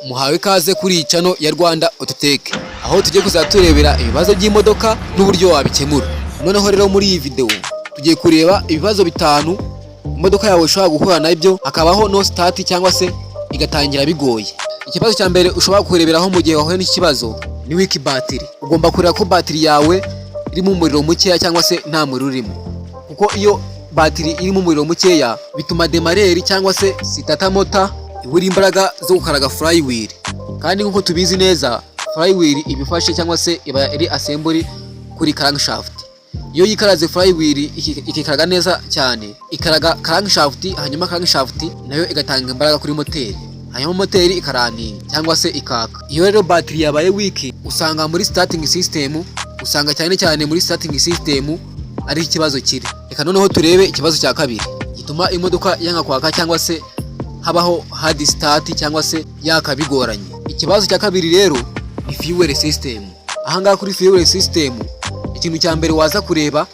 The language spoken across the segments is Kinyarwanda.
muhawe ikaze kuri iyi channel ya Rwanda Autotech, aho tugiye kuzaturebera ibibazo by'imodoka n'uburyo wabikemura. Noneho rero muri iyi video tugiye kureba ibibazo bitanu imodoka yawe ushobora guhura nabyo akabaho no start cyangwa se igatangira bigoye. Ikibazo cya mbere ushobora kureberaho mu gihe wahuye n'ikibazo ni weak battery. Ugomba kureba ko battery yawe iri mu muriro mukeya cyangwa se nta muriro urimo, kuko iyo battery iri mu muriro mukeya bituma demareri cyangwa se starter motor ibura imbaraga zo gukaraga flywheel. Kandi nkuko tubizi neza flywheel ibifashe cyangwa se iba iri assembly kuri crankshaft. Iyo yikaraze flywheel ikikaraga neza cyane, ikaraga crankshaft, hanyuma crankshaft nayo igatanga imbaraga kuri moteri, hanyuma moteri ikaraninga cyangwa se ikaka. Iyo rero battery yabaye weak usanga muri starting system, usanga cyane muri starting system ari ikibazo kiri. Reka noneho turebe ikibazo cya kabiri gituma imodoka yanga kwaka cyangwa se habaho hard start cyangwa se yakabigoranye. Ikibazo cya kabiri rero ni fuel system. Ahangaha kuri fuel system ikintu cya mbere waza kureba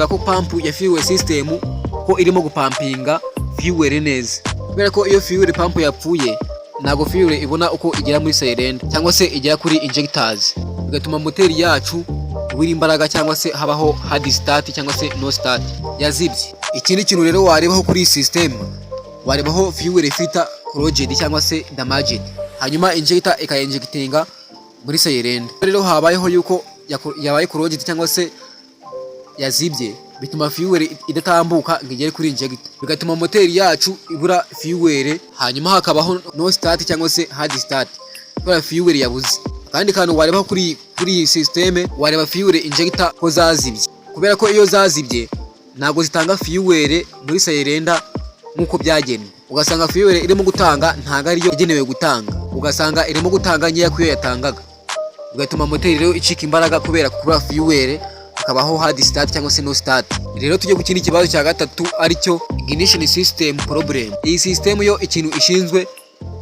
ko pump ya fuel system ko irimo gupampinga fuel neza, kubera ko iyo fuel pump yapfuye ntago fuel ibona uko igera muri cylinder cyangwa se igera kuri injectors, bigatuma moteri yacu ibura imbaraga cyangwa se habaho hard start cyangwa se no start yazibye. Ikindi kintu rero warebaho kuri system, warebaho fuel filter corroded cyangwa se damaged, hanyuma injector ikayinjectinga muri cylinder. Rero habayeho yuko yabaye corroded cyangwa se yazibye, bituma fuel idatambuka ngigere kuri injector, bigatuma moteri yacu ibura fuel, hanyuma hakabaho no start cyangwa se hard start kubera fuel yabuze. Kandi kantu warebaho kuri system, wareba fuel injector ko zazibye, kubera ko iyo zazibye ntago zitanga fuel muri cylinder nkuko byagenwe. Ugasanga fuel irimo gutanga ntago ariyo igenewe gutanga, ugasanga irimo gutanga nkeya kuyo yatangaga, bigatuma moteri rero icika imbaraga kubera kubura fuel, akabaho hard start cyangwa se no start. Rero tujye ku kindi kibazo cya gatatu aricyo ignition system problem. Iyi system yo ikintu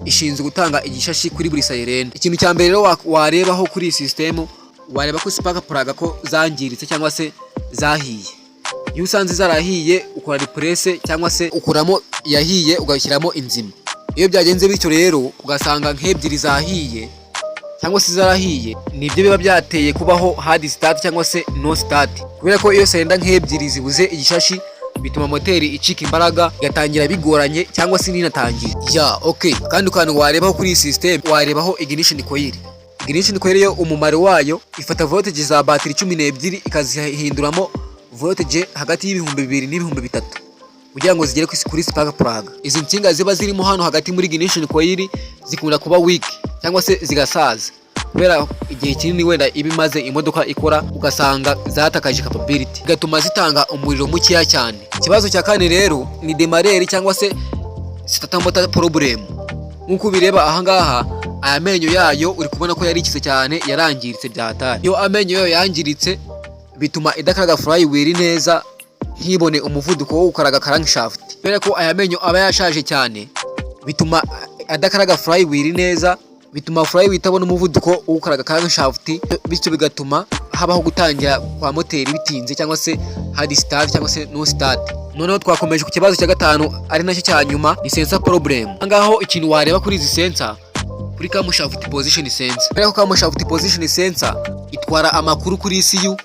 ishinzwe gutanga igishashi kuri buri cylinder. Ikintu cya mbere rero warebaho kuri system, wareba ko spark plug ko zangiritse cyangwa se zahiye. Iyo usanze zarahiye ukora replace cyangwa se ukuramo yahiye ugashyiramo inzima. Iyo byagenze bityo rero ugasanga nk'ebyiri zahiye cyangwa se zarahiye, nibyo biba byateye kubaho hard start cyangwa se no start, kubera ko iyo cylinder nk'ebyiri zibuze igishashi bituma moteri icika imbaraga igatangira bigoranye cyangwa se ninatangira. Okay. Kandi ukantu warebaho kuri system, warebaho ignition coil. Ignition coil yo umumaro wayo ifata voltage za battery 12 ikazihinduramo voltage hagati y'ibihumbi 2 n'ibihumbi 3 kugira ngo zigere kuri spark plug. Izi nsinga ziba zirimo hano hagati muri ignition coil zikunda kuba weak cyangwa se zigasaza, kubera igihe kinini wenda ibimaze imodoka ikora, ugasanga zatakaje capability, bigatuma zitanga umuriro mukeya cyane. Ikibazo cya kane rero ni demareri cyangwa se starter motor problem. Nkuko bireba ahangaha aya menyo yayo uri kubona ko yarikize cyane, yarangiritse byatari. Iyo amenyo yayo yangiritse bituma idakaraga flywheel neza, ntibone umuvuduko wo gukaraga crankshaft, kubera ko aya menyo aba yashaje cyane, bituma adakaraga flywheel neza, bituma flywheel itabona umuvuduko wo gukaraga crankshaft, bityo bigatuma habaho gutangira kwa moteri bitinze cyangwa se hard start cyangwa se no start. Noneho twakomeje ku kibazo cya gatanu ari nacyo cya nyuma, ni sensor problem. Angaho ikintu wareba kuri izi sensor, kuri camshaft position sensor, kubera ko camshaft position sensor itwara amakuru kuri ECU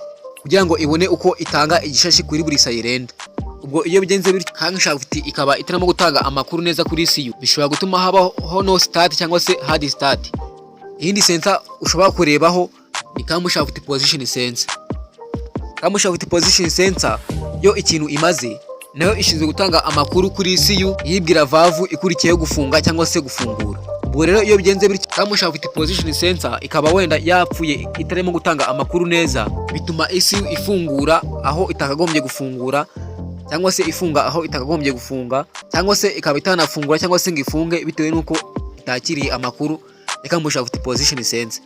kugira ngo ibone uko itanga igishashi kuri buri cylinder. Ubwo iyo bigenze bityo crankshaft ikaba itarimo gutanga amakuru neza kuri ECU, bishobora gutuma habaho no start cyangwa se hard start. Iyindi sensor ushobora kurebaho ni camshaft position sensor. Camshaft position sensor yo ikintu imaze, nayo ishinzwe gutanga amakuru kuri ECU yibwira valve ikurikiyeho gufunga cyangwa se gufungura. Ubwo rero iyo bigenze bityo camshaft position sensor ikaba wenda yapfuye itarimo gutanga amakuru neza, bituma ECU ifungura aho itakagombye gufungura cyangwa se ifunga aho itakagombye gufunga, cyangwa se ikaba itanafungura cyangwa se ngifunge bitewe nuko itakiriye amakuru ya camshaft position sensor,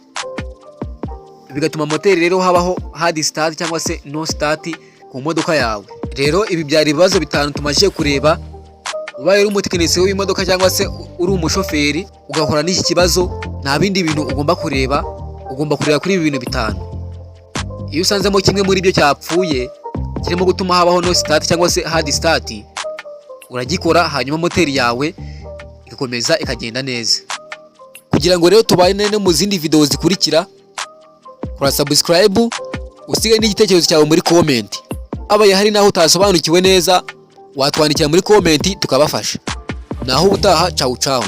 bigatuma moteri rero habaho hard start cyangwa se no start ku modoka yawe. Rero ibi byari ibibazo bitanu tumaze kureba. Ubaye uri umutekinisiye w'imodoka cyangwa se uri umushoferi ugahora n'iki kibazo, nta bindi bintu ugomba kureba kuri ibi bintu bitanu. Iyo usanzemo kimwe muri byo cyapfuye kirimo gutuma habaho no start cyangwa se hard start, uragikora hanyuma moteri yawe igakomeza ikagenda neza. Kugira ngo rero tubane no mu zindi video zikurikira, kora subscribe, usige n'igitekerezo cyawe muri comment. Abaye hari naho utasobanukiwe neza, watwandikira muri comment tukabafasha. Naho ubutaha, ciao ciao.